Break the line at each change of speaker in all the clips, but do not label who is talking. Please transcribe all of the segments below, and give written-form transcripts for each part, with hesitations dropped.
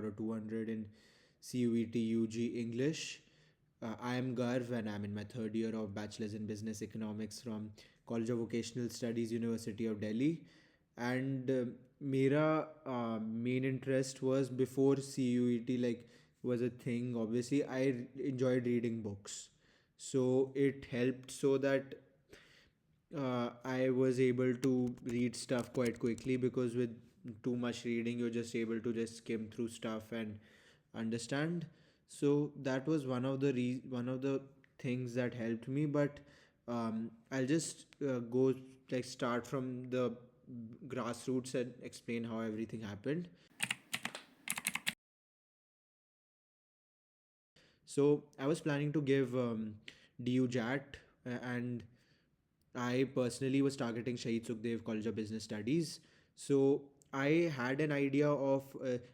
or 200 in CUET UG English. I am Garv and I'm in my third year of Bachelor's in Business Economics from College of Vocational Studies, University of Delhi. And Mera main interest was before CUET like was a thing. Obviously, enjoyed reading books, so it helped so that I was able to read stuff quite quickly because with too much reading, you're just able to just skim through stuff and understand. So that was one of the things that helped me. But I'll just go like start from the grassroots and explain how everything happened. So I was planning to give DU JAT, and I personally was targeting Shahid Sukhdev College of Business Studies. So I had an idea of,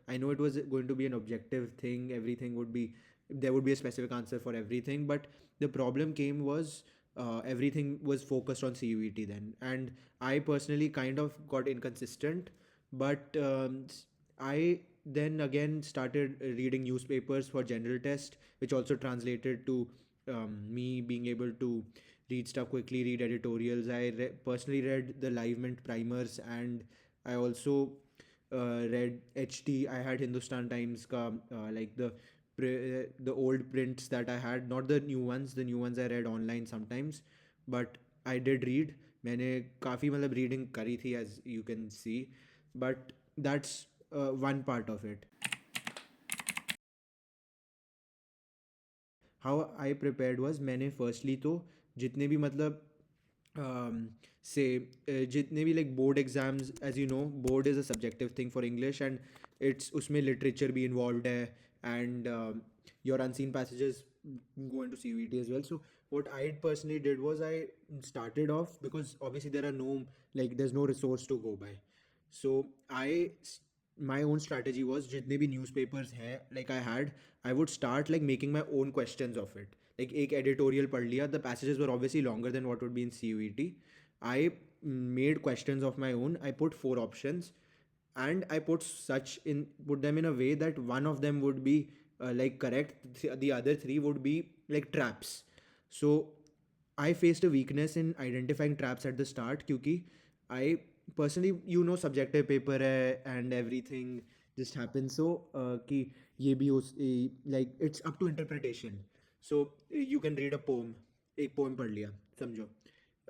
I know it was going to be an objective thing, everything would be, there would be a specific answer for everything. But the problem came was everything was focused on CUET then. And I personally kind of got inconsistent. But I then again started reading newspapers for general test, which also translated to me being able to read stuff quickly, read editorials. Personally read the Live Mint primers, and I also read HT. I had Hindustan Times ka, like the old prints that I had, not the new ones. The new ones I read online sometimes, but I did read. मैंने काफ़ी मतलब reading करी थी as you can see, but that's one part of it. How I prepared was, मैंने firstly तो जितने भी मतलब से जितने भी like board exams, as you know board is a subjective thing for English, and it's उसमें लिटरेचर भी इन्वॉल्व है, and your unseen passages go into CVT as well. So what I personally did was I started off, because obviously there are no, like there's no resource to go by. So my own strategy was जितने भी newspapers हैं like I would start like making my own questions of it. Like एक editorial पढ़ लिया, the passages were obviously longer than what would be in CUET. I made questions of my own. I put four options, and I put them in a way that one of them would be like correct, the other three would be like traps. So I faced a weakness in identifying traps at the start, क्योंकि I personally, you know, subjective paper है and everything just happens. So कि ये भी like it's up to interpretation. So you can read a poem, एक poem पढ़ लिया, समझो.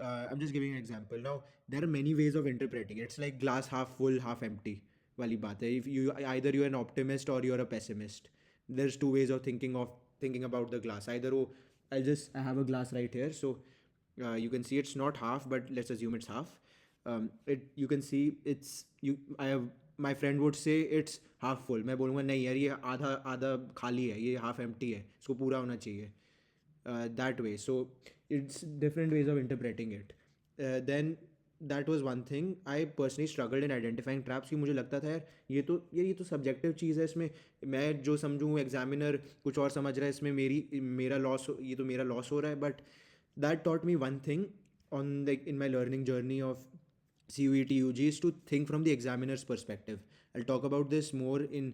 I'm just giving an example. Now there are many ways of interpreting. It's like glass half full, half empty वाली बात है. If you either you're an optimist or you're a pessimist. There's two ways of thinking about the glass. Either I have a glass right here, so you can see it's not half, but let's assume it's half. It You can see it's you. I have My friend would say it's half full. मैं बोलूँगा नहीं यार, ये आधा आधा खाली है, ये half empty है, इसको पूरा होना चाहिए. That way. So it's different ways of interpreting it. Then that was one thing. I personally struggled in identifying traps, कि मुझे लगता था यार ये तो सब्जेक्टिव चीज़ है, इसमें मैं जो समझूँ एग्जामिनर कुछ और समझ रहा है, इसमें मेरा लॉस, ये तो मेरा लॉस हो रहा है. But that taught me one thing on like in my learning journey of CUET UG is to think from the examiner's perspective. I'll talk about this more in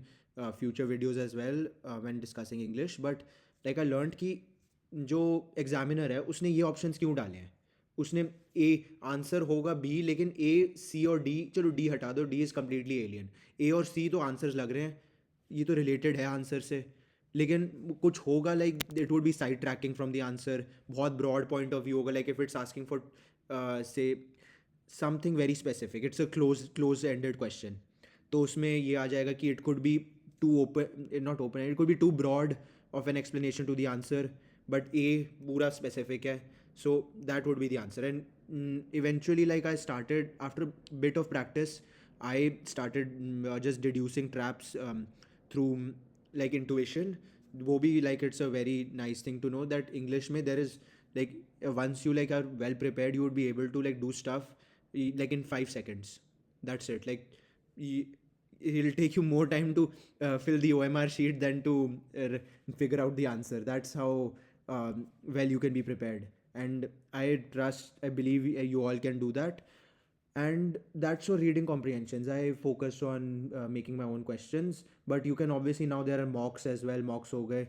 future videos as well when discussing English. But like I learned कि जो examiner है उसने ये options क्यों डाले हैं. उसने A answer होगा बी, लेकिन ए सी और डी, चलो डी हटा दो, डी इज़ कम्प्लीटली एलियन. ए और सी तो आंसर्स लग रहे हैं, ये तो रिलेटेड है आंसर से, लेकिन कुछ होगा like it would be side tracking from the answer. बहुत ब्रॉड पॉइंट ऑफ व्यू होगा, like if it's asking for say something very specific, it's a close ended question, तो उसमें ये आ जाएगा कि it could be too open, not open, it could be too broad of an explanation to the answer, but a पूरा specific है. So that would be the answer. And eventually, like I started after a bit of practice, I started just deducing traps through like intuition. वो भी like it's a very nice thing to know that English में there is like once you like are well prepared, you would be able to like do stuff like in 5 seconds. That's it. Like it'll take you more time to fill the OMR sheet than to figure out the answer. That's how well you can be prepared. And I believe you all can do that. and that's for reading comprehensions. I focused on making my own questions, but you can obviously, now there are mocks as well, mocks हो गए,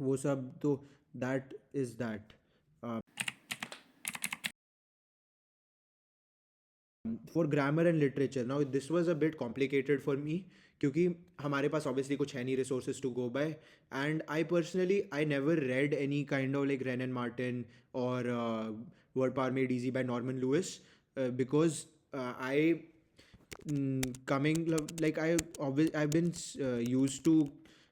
वो सब तो that is that. For grammar and literature, now this was a bit complicated for me क्योंकि हमारे पास obviously कुछ है नहीं resources to go by, and I personally, I never read any kind of like Ren and Martin or Word Power Made Easy by Norman Lewis, because I like I've been used to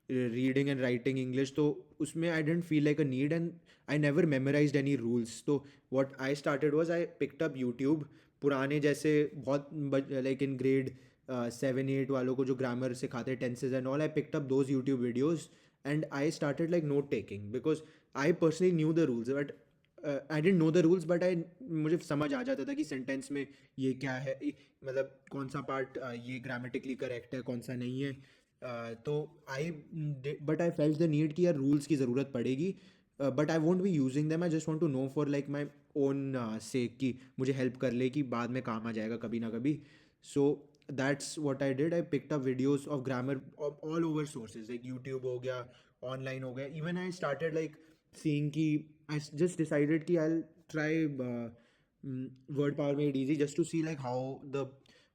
reading and writing English, तो उसमें I didn't feel like a need, and I never memorized any rules. So what I started was I picked up YouTube, पुराने जैसे बहुत like in grade 7 8 वालों को जो grammar सिखाते हैं, tenses and all, I picked up those YouTube videos and I started like note taking because I personally knew the rules, but I didn't know the rules, but I मुझे समझ आ जाता था कि सेंटेंस में ये क्या है, मतलब कौन सा पार्ट ये ग्रामेटिकली करेक्ट है, कौन सा नहीं है. तो I but I felt the need कि यार रूल्स की ज़रूरत पड़ेगी, but I won't be using them. I just want to know for like my own sake कि मुझे हेल्प कर ले कि बाद में काम आ जाएगा कभी ना कभी. So that's what I did. I picked up videos of grammar all over sources, like YouTube हो गया, ऑनलाइन हो गया. Even I started like seeing कि I just decided कि I'll try Word Power Made Easy just to see like how the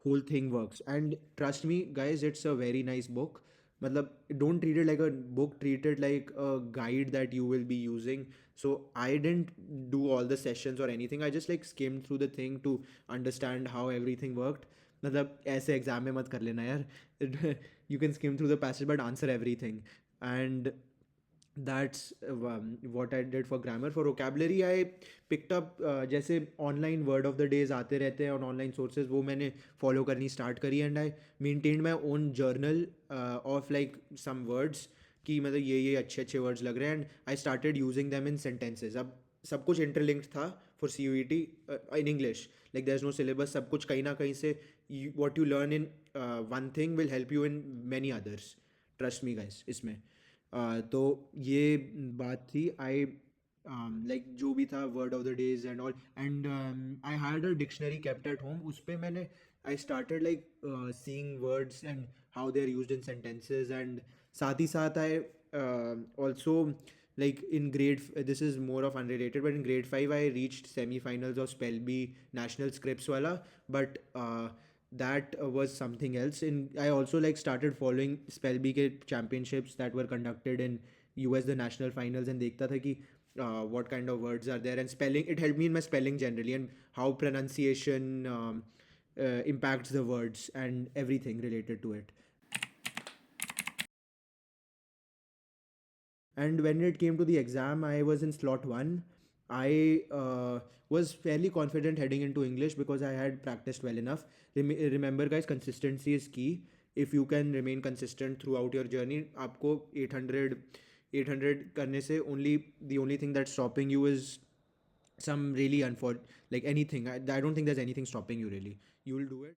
whole thing works. And trust me, guys, it's a very nice book. मतलब don't treat it like a book, treat it like a guide that you will be using. So I didn't do all the sessions or anything. I just like skimmed through the thing to understand how everything worked. मतलब ऐसे exam में मत कर लेना यार. You can skim through the passage but answer everything. And that's what I did for grammar. For vocabulary, I picked up जैसे online word of the days आते रहते हैं और online sources, वो मैंने follow करनी start करी, and I maintained my own journal of like some words कि मतलब ये अच्छे अच्छे words लग रहे हैं, and I started using them in sentences. अब सब कुछ interlinked था for CUET in English. Like there's no syllabus, सब कुछ कहीं ना कहीं से what you learn in one thing will help you in many others. Trust me guys इसमें. तो ये बात थी. आई लाइक जो भी था word of the days and all, and I had a dictionary kept at home. उस पर मैंने I started like seeing words and how they are used in sentences. And साथ ही साथ I also like in grade this is more of unrelated, but in grade 5 I reached semi-finals of Spell national scripts wala. But that was something else. In I also like started following Spell ke championships that were conducted in US, the national finals, and dekhta tha ki what kind of words are there, and spelling, it helped me in my spelling generally, and how pronunciation impacts the words and everything related to it. And when it came to the exam, I was in slot 1. I was fairly confident heading into English because I had practiced well enough. Remember guys, consistency is key. If you can remain consistent throughout your journey, आपको 800 करने से only the only thing that's stopping you is some really like anything. I don't think there's anything stopping you really. You will do it.